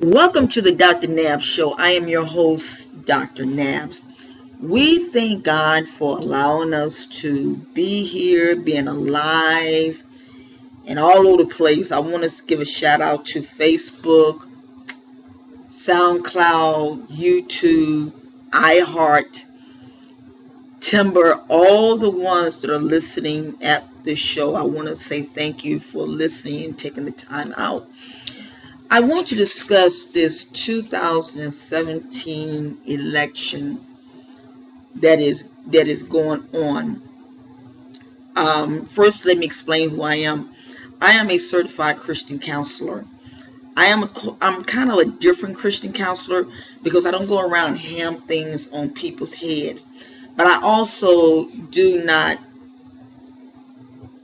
Welcome to the Dr. Nabs Show. I am your host, Dr. Nabs. We thank God for allowing us to be here, being alive, and all over the place. I want to give a shout out to Facebook, SoundCloud, YouTube, iHeart, Timber, all the ones that are listening at this show. I want to say thank you for listening and taking the time out. I want to discuss this 2017 election that is going on. First, let me explain who I am. I am a certified Christian counselor. I'm kind of a different Christian counselor because I don't go around ham things on people's heads. But I also do not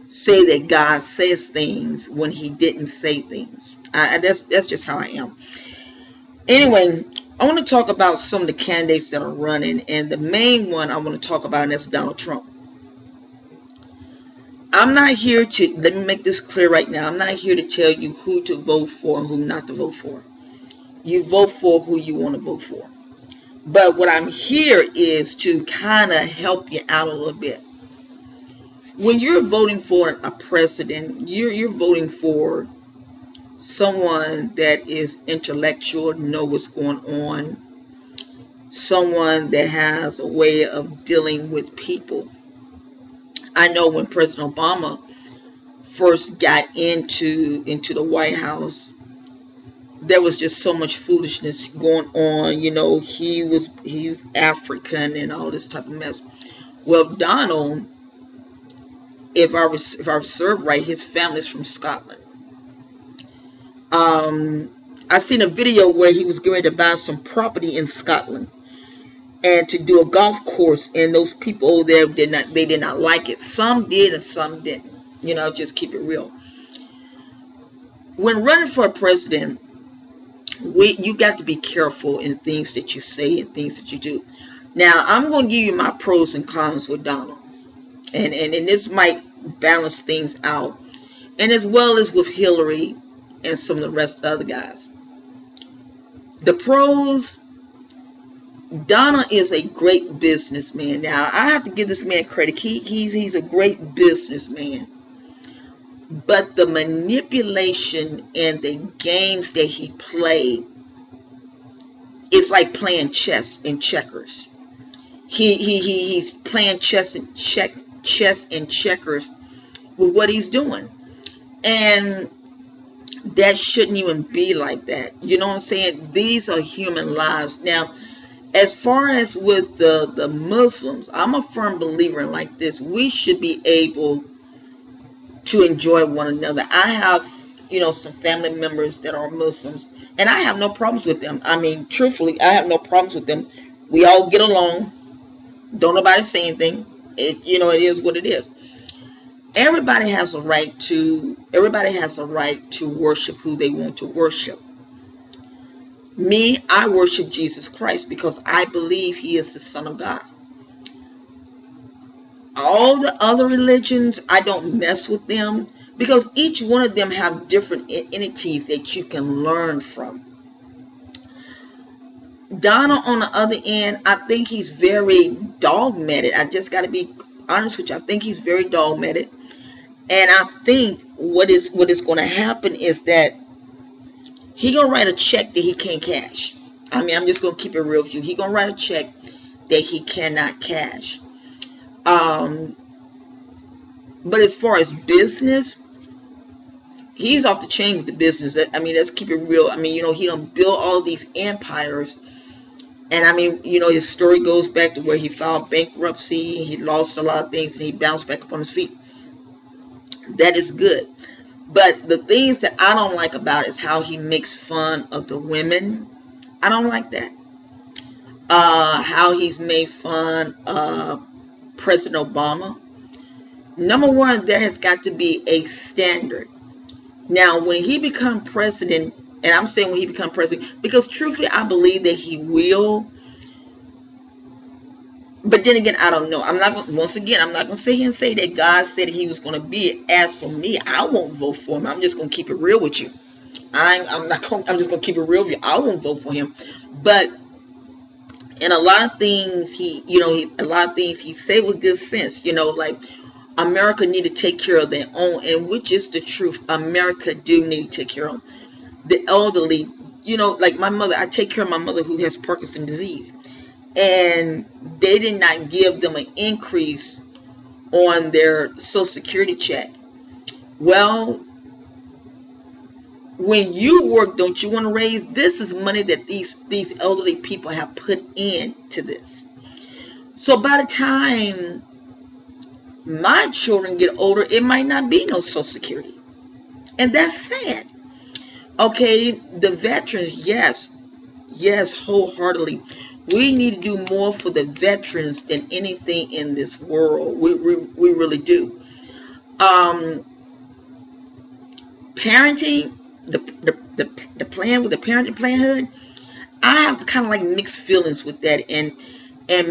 say that God says things when he didn't say things. That's just how I am. Anyway, I want to talk about some of the candidates that are running, and the main one I want to talk about, and that's Donald Trump. I'm not here to, let me make this clear right now, I'm not here to tell you who to vote for and who not to vote for. You vote for who you want to vote for. But what I'm here is to kind of help you out a little bit. When you're voting for a president, you're voting for someone that is intellectual, know what's going on, someone that has a way of dealing with people. I know when President Obama first got into the White House, there was just so much foolishness going on. You know, he was African and all this type of mess. Well, Donald, if I observe right, his family's from Scotland. I seen a video where he was going to buy some property in Scotland and to do a golf course, and those people over there did not like it. Some did and some didn't. You know, just keep it real. When running for a president, you got to be careful in things that you say and things that you do. Now, I'm going to give you my pros and cons with Donald, and this might balance things out, and as well as with Hillary and some of the rest of the other guys. The pros: Donald is a great businessman. Now, I have to give this man credit. He's a great businessman. But the manipulation and the games that he played is like playing chess and checkers. He's playing chess and checkers with what he's doing. And that shouldn't even be like that. You know what I'm saying? These are human lives. Now, as far as with the Muslims, I'm a firm believer in like this. We should be able to enjoy one another. I have, some family members that are Muslims, and I have no problems with them. I mean, truthfully, I have no problems with them. We all get along. Don't nobody say anything. It is what it is. Everybody has a right to worship who they want to worship. Me, I worship Jesus Christ because I believe he is the Son of God. All the other religions, I don't mess with them because each one of them have different entities that you can learn from. Donald, on the other end, I think he's very dogmatic. I just got to be honest with you. I think he's very dogmatic. And I think what is going to happen is that he going to write a check that he can't cash. I mean, I'm just going to keep it real with you. He going to write a check that he cannot cash. But as far as business, he's off the chain with the business. Let's keep it real. He done built all these empires. And his story goes back to where he filed bankruptcy. He lost a lot of things and he bounced back up on his feet. That is good. But the things that I don't like about it is how he makes fun of the women. I don't like that. How he's made fun of President Obama. Number one, there has got to be a standard. Now, when he become president, and I'm saying when he become president, because truthfully, I believe that he will. But then again, I don't know. I'm not going to sit here and say that God said he was going to be it. As for me, I won't vote for him. I'm just going to keep it real with you. I'm not gonna, I'm just gonna keep it real with you. I won't vote for him. But and a lot of things a lot of things he said with good sense, like America need to take care of their own, and which is the truth. America do need to take care of the elderly. Like my mother, I take care of my mother who has Parkinson's disease, and they did not give them an increase on their Social Security check. Well, when you work, don't you want to raise? This is money that these elderly people have put into this. So by the time my children get older, it might not be no Social Security, and that's sad. Okay, the veterans, yes, wholeheartedly. We need to do more for the veterans than anything in this world. We really do. Parenting, the plan with the parenting planhood, I have kind of like mixed feelings with that, and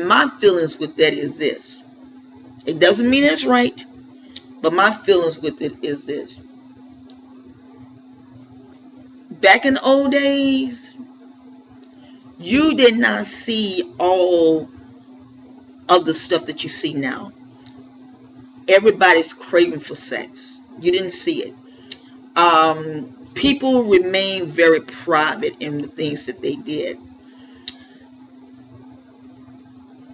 my feelings with that is this. It doesn't mean it's right, but my feelings with it is this. Back in the old days, you did not see all of the stuff that you see now. Everybody's craving for sex. You didn't see it. People remain very private in the things that they did.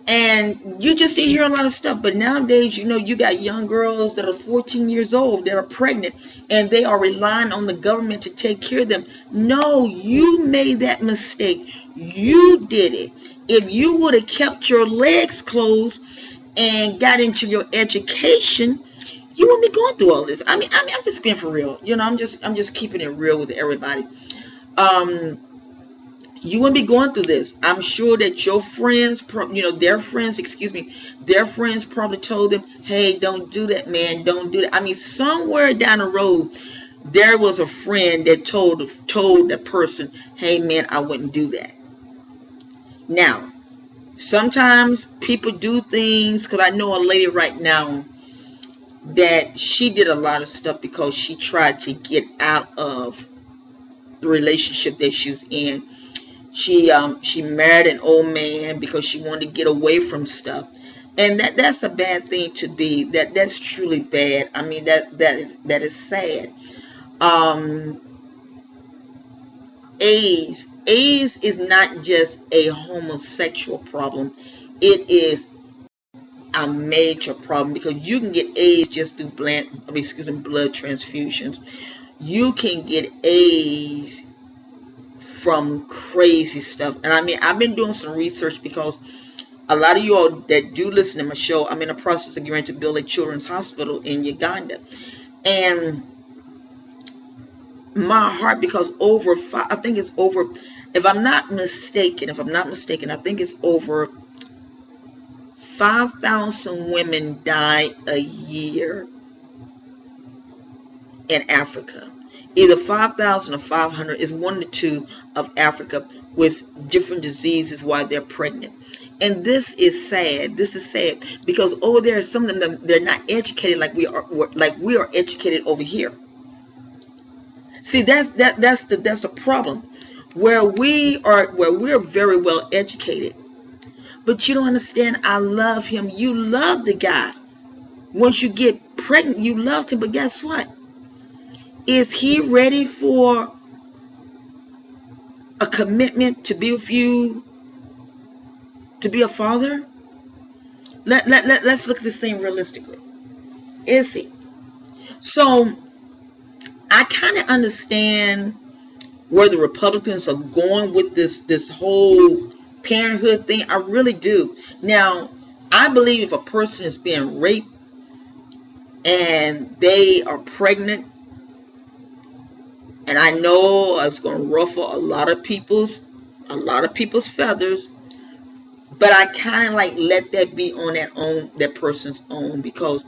And you just didn't hear a lot of stuff. But nowadays, you got young girls that are 14 years old that are pregnant, and they are relying on the government to take care of them. No, you made that mistake. You did it. If you would have kept your legs closed and got into your education, you wouldn't be going through all this. I mean, I'm just being for real. I'm just keeping it real with everybody. You wouldn't be going through this. I'm sure that your friends, their friends probably told them, hey, don't do that, man. Don't do that. I mean, somewhere down the road, there was a friend that told the person, hey, man, I wouldn't do that. Now, sometimes people do things, because I know a lady right now that she did a lot of stuff because she tried to get out of the relationship that she was in. She married an old man because she wanted to get away from stuff, and that's a bad thing to be. That's truly bad. I mean, that is sad. AIDS is not just a homosexual problem. It is a major problem, because you can get AIDS just through blood transfusions. You can get AIDS from crazy stuff. And I mean, I've been doing some research, because a lot of you all that do listen to my show, I'm in the process of getting to build a children's hospital in Uganda. And my heart, because I think it's over, if I'm not mistaken, I think it's over 5,000 women die a year in Africa. Either 5,000 or 500 is one of the two of Africa with different diseases while they're pregnant. And this is sad. This is sad, because over there, some of them, they're not educated like we are educated over here. See, that's the problem. Where we're very well educated, but you don't understand. I love him. You love the guy. Once you get pregnant, you loved him, but guess what? Is he ready for a commitment to be with you, to be a father? Let's look at this thing realistically. Is he? So I kind of understand where the Republicans are going with this whole parenthood thing. I really do. Now, I believe if a person is being raped and they are pregnant, and I know it's going to ruffle a lot of people's feathers, but I kind of like let that be on that person's own, because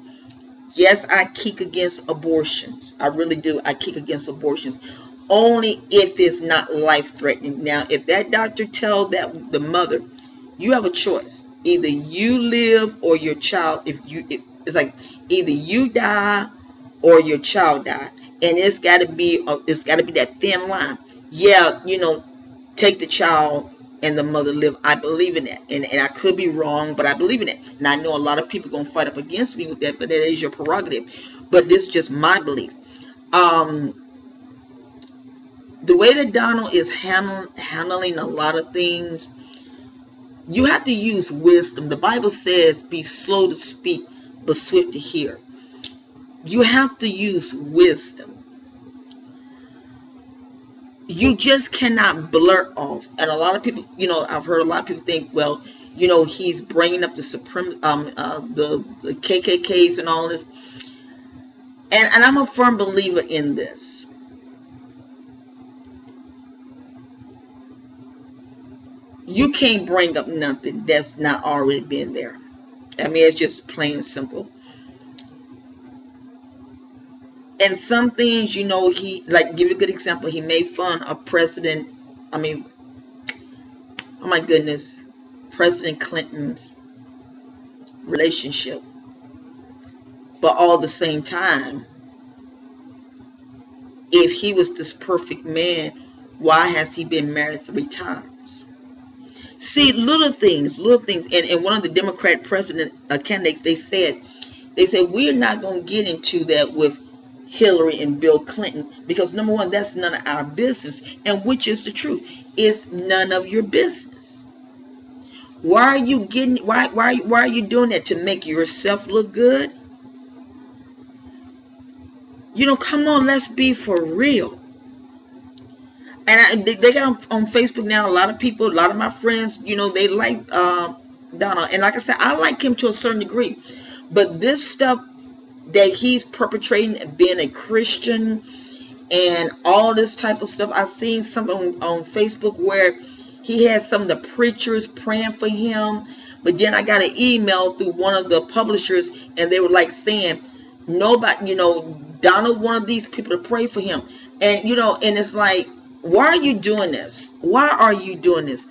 yes, I kick against abortions. I really do. I kick against abortions only if it's not life-threatening. Now, if that doctor tells the mother, you have a choice. Either you live or your child. It's like either you die or your child die. and it's got to be that thin line. Yeah, take the child and the mother live. I believe in that, and I could be wrong, but I believe in it. And I know a lot of people gonna fight up against me with that, but that is your prerogative. But this is just my belief. Um, the way that Donald is handling a lot of things, you have to use wisdom. The Bible says, "Be slow to speak, but swift to hear." You have to use wisdom. You just cannot blurt off. And a lot of people, I've heard a lot of people think, well, he's bringing up the the KKKs and all this. And I'm a firm believer in this. You can't bring up nothing that's not already been there. I mean, it's just plain and simple. And some things, he, like, give you a good example. He made fun of President, I mean, oh my goodness, President Clinton's relationship. But all the same time, if he was this perfect man, why has he been married 3 times? See, little things. And one of the Democrat president candidates, they said, we're not going to get into that with Hillary and Bill Clinton, because number one, that's none of our business, and which is the truth. It's none of your business. Why are you doing that? To make yourself look good? Come on, let's be for real. And they got on Facebook now, a lot of people, a lot of my friends, they like Donald. And like I said, I like him to a certain degree. But this stuff that he's perpetrating, being a Christian and all this type of stuff, I've seen something on Facebook where he had some of the preachers praying for him. But then I got an email through one of the publishers, and they were like saying, nobody, Donald wanted these people to pray for him. And, and it's like, why are you doing this? Why are you doing this?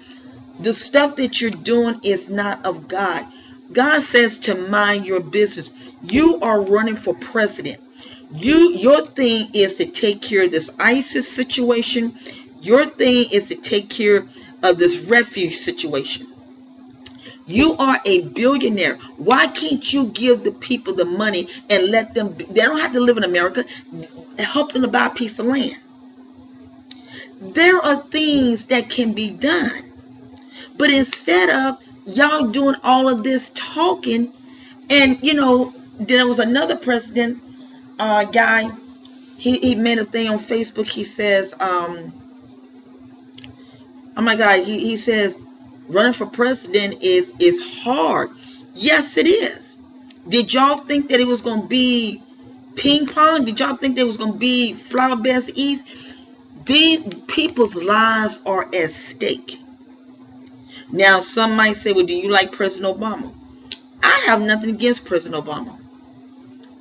The stuff that you're doing is not of God. God says to mind your business. You are running for president. Your thing is to take care of this ISIS situation. Your thing is to take care of this refuge situation. You are a billionaire. Why can't you give the people the money and let them, they don't have to live in America, help them to buy a piece of land? There are things that can be done. But instead of y'all doing all of this talking, and then there was another president guy, he made a thing on Facebook. He says, oh my God, he says, running for president is hard. Yes, it is. Did y'all think that it was going to be ping pong? Did y'all think there was going to be flower beds east? These people's lives are at stake. Now, some might say, well, do you like President Obama? I have nothing against President Obama.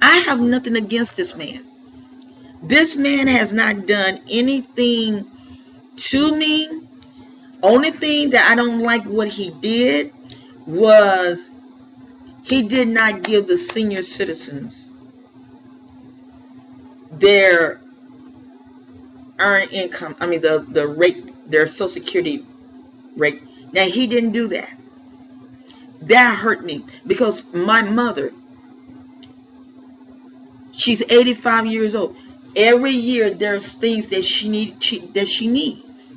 I have nothing against this man. This man has not done anything to me. Only thing that I don't like what he did was he did not give the senior citizens their earned income. I mean, the rate, their Social Security rate. Now, he didn't do that. That hurt me, because my mother, she's 85 years old. Every year there's things that she needs.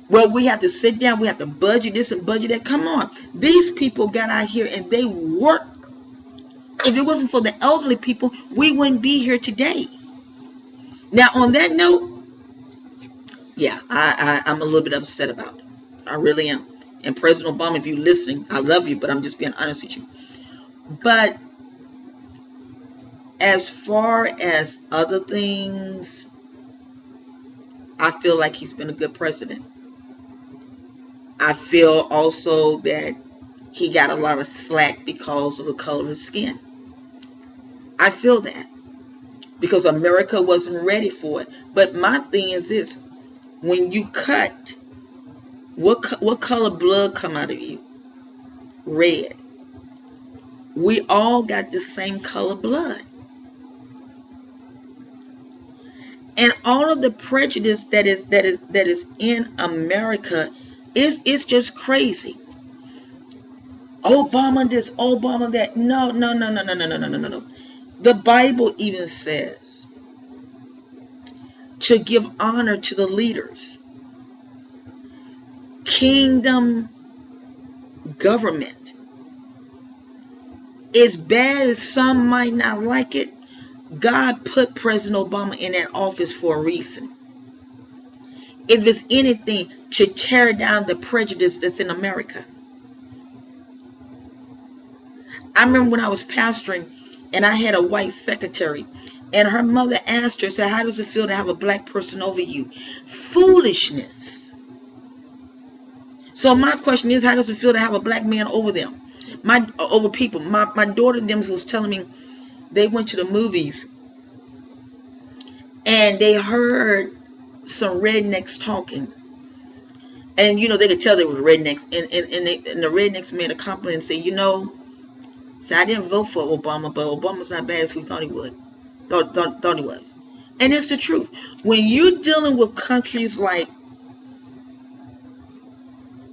Well, we have to sit down, we have to budget this and budget that. Come on. These people got out here and they work. If it wasn't for the elderly people, we wouldn't be here today. Now, on that note, yeah, I'm a little bit upset about it. I really am. And President Obama, if you're listening, I love you, but I'm just being honest with you. But as far as other things, I feel like he's been a good president. I feel also that he got a lot of slack because of the color of his skin. I feel that. Because America wasn't ready for it. But my thing is this. When you cut, what color blood come out of you? Red. We all got the same color blood. And all of the prejudice that is in America is just crazy. Obama this, Obama that. No, no, no, no, no, no, no, no, no, no, no. The Bible even says to give honor to the leaders. Kingdom government. As bad as some might not like it, God put President Obama in that office for a reason. If it's anything, to tear down the prejudice that's in America. I remember when I was pastoring and I had a white secretary, and her mother asked her, said, how does it feel to have a black person over you? Foolishness. So my question is, how does it feel to have a black man over them? Over people. My daughter them was telling me they went to the movies and they heard some rednecks talking. And they could tell they were rednecks. And the rednecks made a compliment and said, so I didn't vote for Obama, but Obama's not bad as we thought he would. Thought he was. And it's the truth. When you're dealing with countries like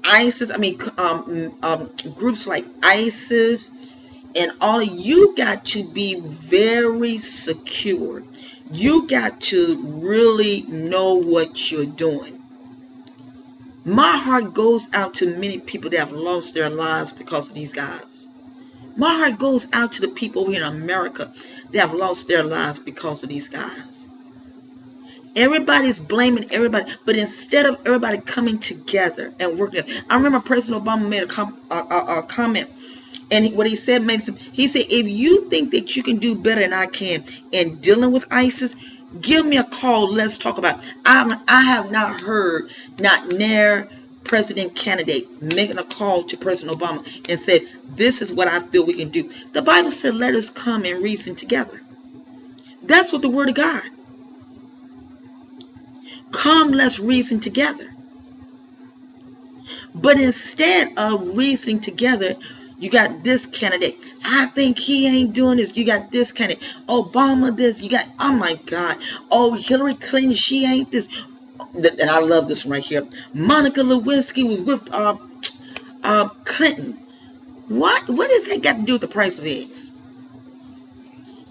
ISIS, groups like ISIS and all, you got to be very secure. You got to really know what you're doing. My heart goes out to many people that have lost their lives because of these guys. My heart goes out to the people over here in America that have lost their lives because of these guys. Everybody's blaming everybody, but instead of everybody coming together and working, I remember President Obama made a comment, and what he said made some. He said, "If you think that you can do better than I can in dealing with ISIS, give me a call. Let's talk about it." I have not heard, not near president candidate making a call to President Obama and said, "This is what I feel we can do." The Bible said, "Let us come and reason together." That's what the Word of God. Come, let's reason together. But instead of reasoning together, you got this candidate. I think he ain't doing this. You got this candidate. Obama this. You got, oh my God. Oh, Hillary Clinton, she ain't this. And I love this one right here. Monica Lewinsky was with Clinton. What does that got to do with the price of eggs?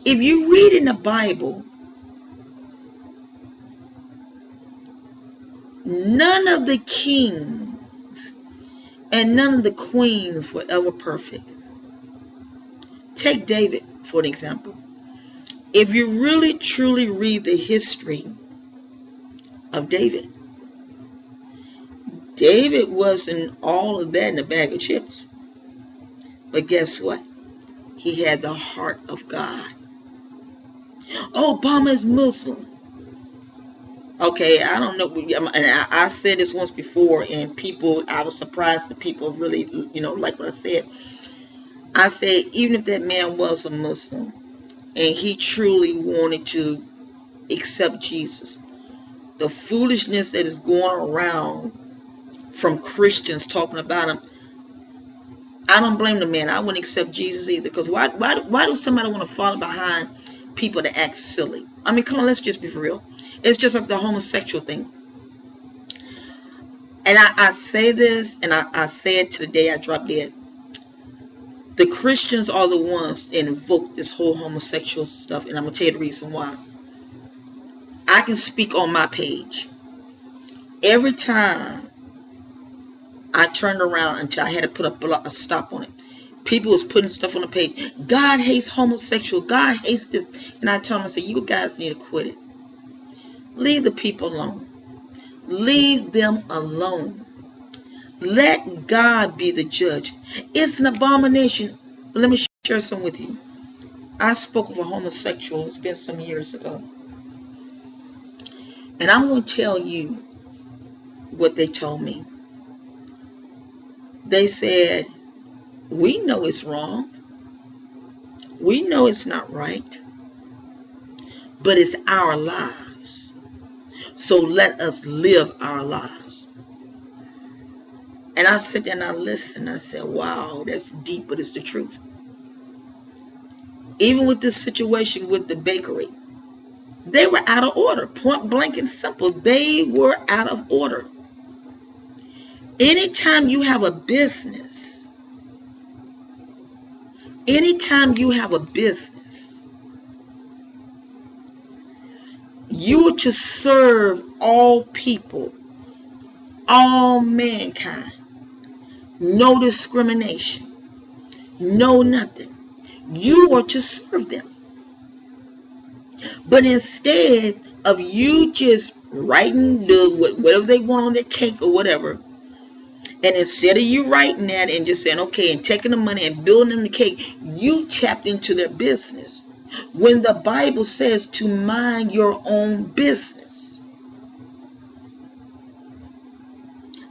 If you read in the Bible, none of the kings and none of the queens were ever perfect. Take David for an example. If you really truly read the history of David, David wasn't all of that in a bag of chips. But guess what? He had the heart of God. Obama is Muslim. Okay, I don't know. And I said this once before, and I was surprised that people really, like what I said. I said, even if that man was a Muslim and he truly wanted to accept Jesus, the foolishness that is going around from Christians talking about him, I don't blame the man. I wouldn't accept Jesus either. Because why do somebody want to follow behind people that act silly? I mean, come on, let's just be for real. It's just like the homosexual thing. And I say this, and I say it to the day I drop dead. The Christians are the ones that invoke this whole homosexual stuff, and I'm going to tell you the reason why. I can speak on my page. Every time I turned around until I had to put a stop on it, people was putting stuff on the page. God hates homosexual. God hates this. And I told them, I said, you guys need to quit it. Leave the people alone. Leave them alone. Let God be the judge. It's an abomination. But let me share some with you. I spoke of a homosexual. It's been some years ago. And I'm going to tell you what they told me. They said, we know it's wrong. We know it's not right. But it's our lives. So let us live our lives. And I sit there and I listen. I said, wow, that's deep, but it's the truth. Even with this situation with the bakery, They were out of order. Point blank and simple. They were out of order. Anytime you have a business, you are to serve all people, all mankind. No discrimination. No nothing. You are to serve them. But instead of you just writing whatever they want on their cake or whatever, and instead of you writing that and just saying, okay, and taking the money and building them the cake, you tapped into their business. When the Bible says to mind your own business.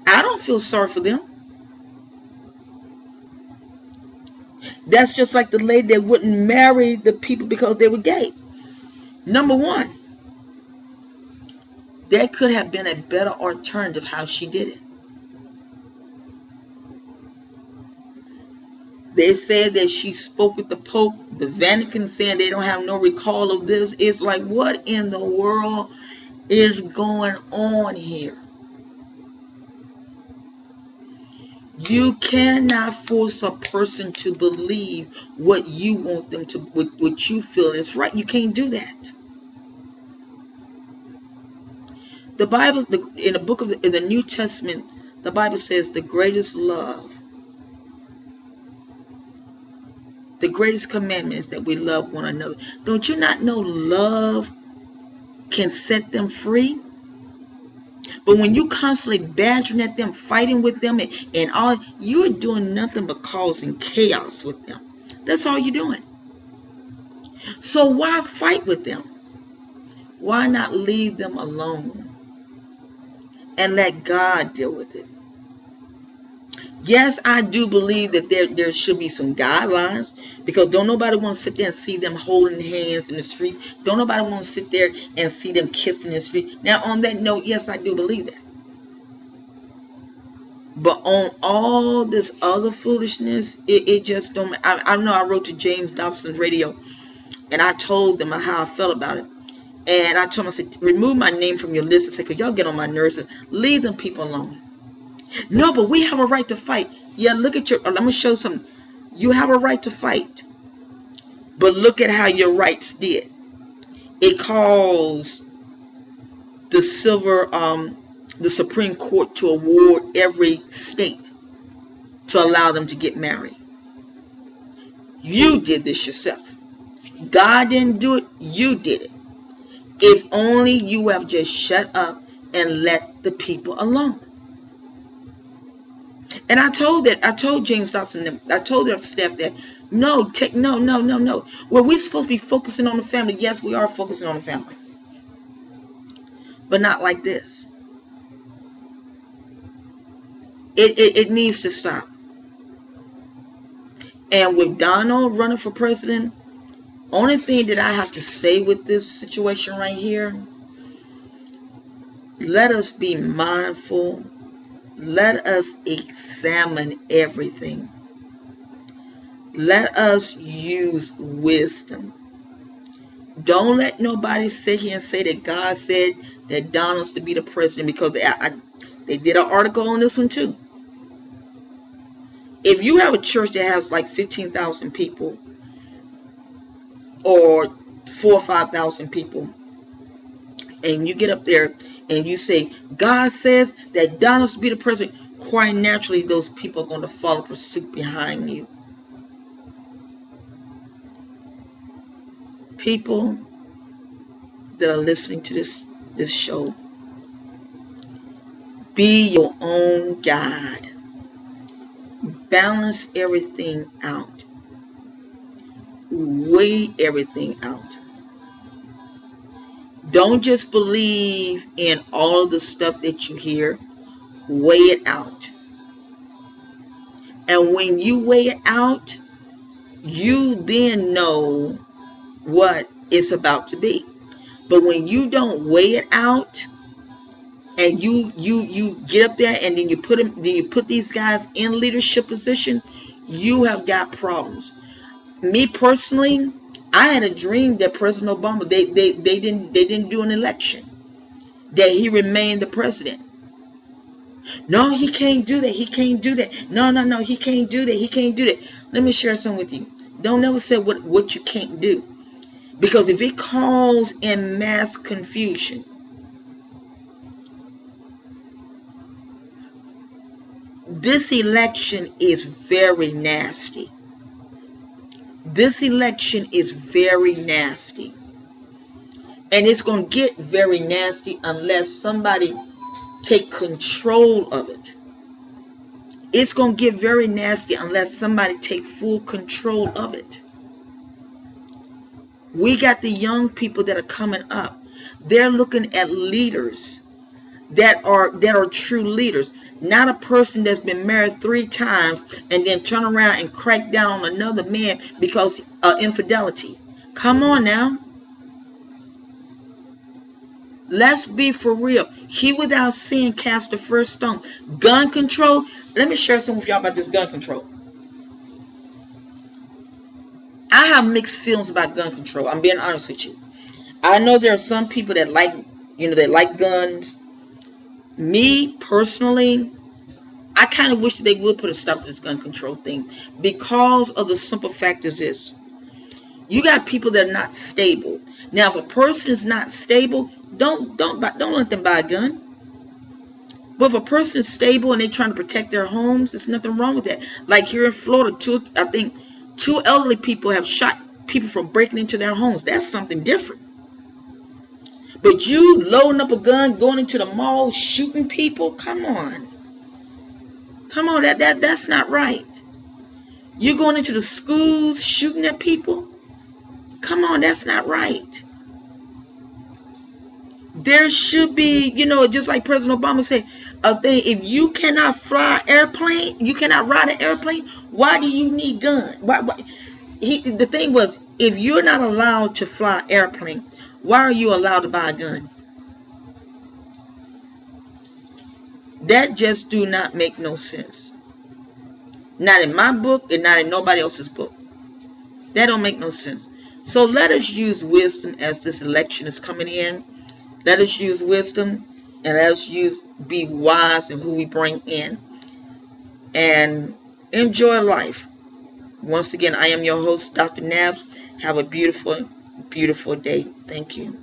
I don't feel sorry for them. That's just like the lady that wouldn't marry the people because they were gay. Number one, there could have been a better alternative how she did it. They said that she spoke with the Pope, the Vatican saying they don't have no recall of this. It's like, what in the world is going on here? You cannot force a person to believe what you want them to, what you feel is right. You can't do that. The Bible, in the book of in the New Testament, the Bible says the greatest love, the greatest commandment is that we love one another. Don't you not know love can set them free? But when you constantly badgering at them, fighting with them, and all, you're doing nothing but causing chaos with them. That's all you're doing. So why fight with them? Why not leave them alone and let God deal with it? Yes, I do believe that there should be some guidelines, because don't nobody want to sit there and see them holding hands in the street. Don't nobody want to sit there and see them kissing in the street. Now, on that note, yes, I do believe that. But on all this other foolishness, it just don't. I know I wrote to James Dobson's radio, and I told them how I felt about it. And I told them, I said, remove my name from your list. I said, because y'all get on my nerves. And leave them people alone. No, but we have a right to fight. Yeah, look at your, let me show some. You have a right to fight. But look at how your rights did. It caused the Supreme Court to award every state to allow them to get married. You did this yourself. God didn't do it. You did it. If only you have just shut up and let the people alone. And I told James Dawson, I told their staff that, no. Well, we're supposed to be focusing on the family. Yes, we are focusing on the family. But not like this. It needs to stop. And with Donald running for president, only thing that I have to say with this situation right here, let us be mindful. Let us examine everything. Let us use wisdom. Don't let nobody sit here and say that God said that Donald's to be the president, because they did an article on this one too. If you have a church that has like 15,000 people or 4,000 or 5,000 people, and you get up there and you say, God says that Donald's to be the president, quite naturally those people are going to follow pursuit behind you. People that are listening to this show, be your own guide. Balance everything out. Weigh everything out. Don't just believe in all of the stuff that you hear. Weigh it out. And when you weigh it out, you then know what it's about to be. But when you don't weigh it out, and you get up there and then you put these guys in leadership position, you have got problems. Me personally, I had a dream that President Obama, they didn't do an election, that he remained the president. No, he can't do that. He can't do that. No, no, no, he can't do that. He can't do that. Let me share something with you. Don't ever say what you can't do. Because if it calls in mass confusion, this election is very nasty. This election is very nasty. And it's going to get very nasty unless somebody take control of it. It's going to get very nasty unless somebody take full control of it. We got the young people that are coming up. They're looking at leaders that are true leaders, not a person that's been married 3 times and then turn around and crack down on another man because of infidelity. Come on now. Let's be for real. He without sin cast the first stone. Gun control. Let me share something with y'all about this gun control. I have mixed feelings about gun control. I'm being honest with you. I know there are some people that like guns. Me personally, I kind of wish that they would put a stop to this gun control thing, because of the simple fact is this: you got people that are not stable. Now, if a person is not stable, don't let them buy a gun. But if a person is stable and they're trying to protect their homes, there's nothing wrong with that. Like here in Florida, I think two elderly people have shot people from breaking into their homes. That's something different. But you loading up a gun, going into the mall, shooting people, come on. Come on, that's not right. You going into the schools, shooting at people? Come on, that's not right. There should be, just like President Obama said, a thing. If you cannot fly an airplane, you cannot ride an airplane, why do you need guns? The thing was, if you're not allowed to fly an airplane, why are you allowed to buy a gun? That just do not make no sense. Not in my book and not in nobody else's book. That don't make no sense. So let us use wisdom as this election is coming in. Let us use wisdom, and let us be wise in who we bring in, and enjoy life. Once again, I am your host, Dr. Nabs. Have a beautiful, beautiful day. Thank you.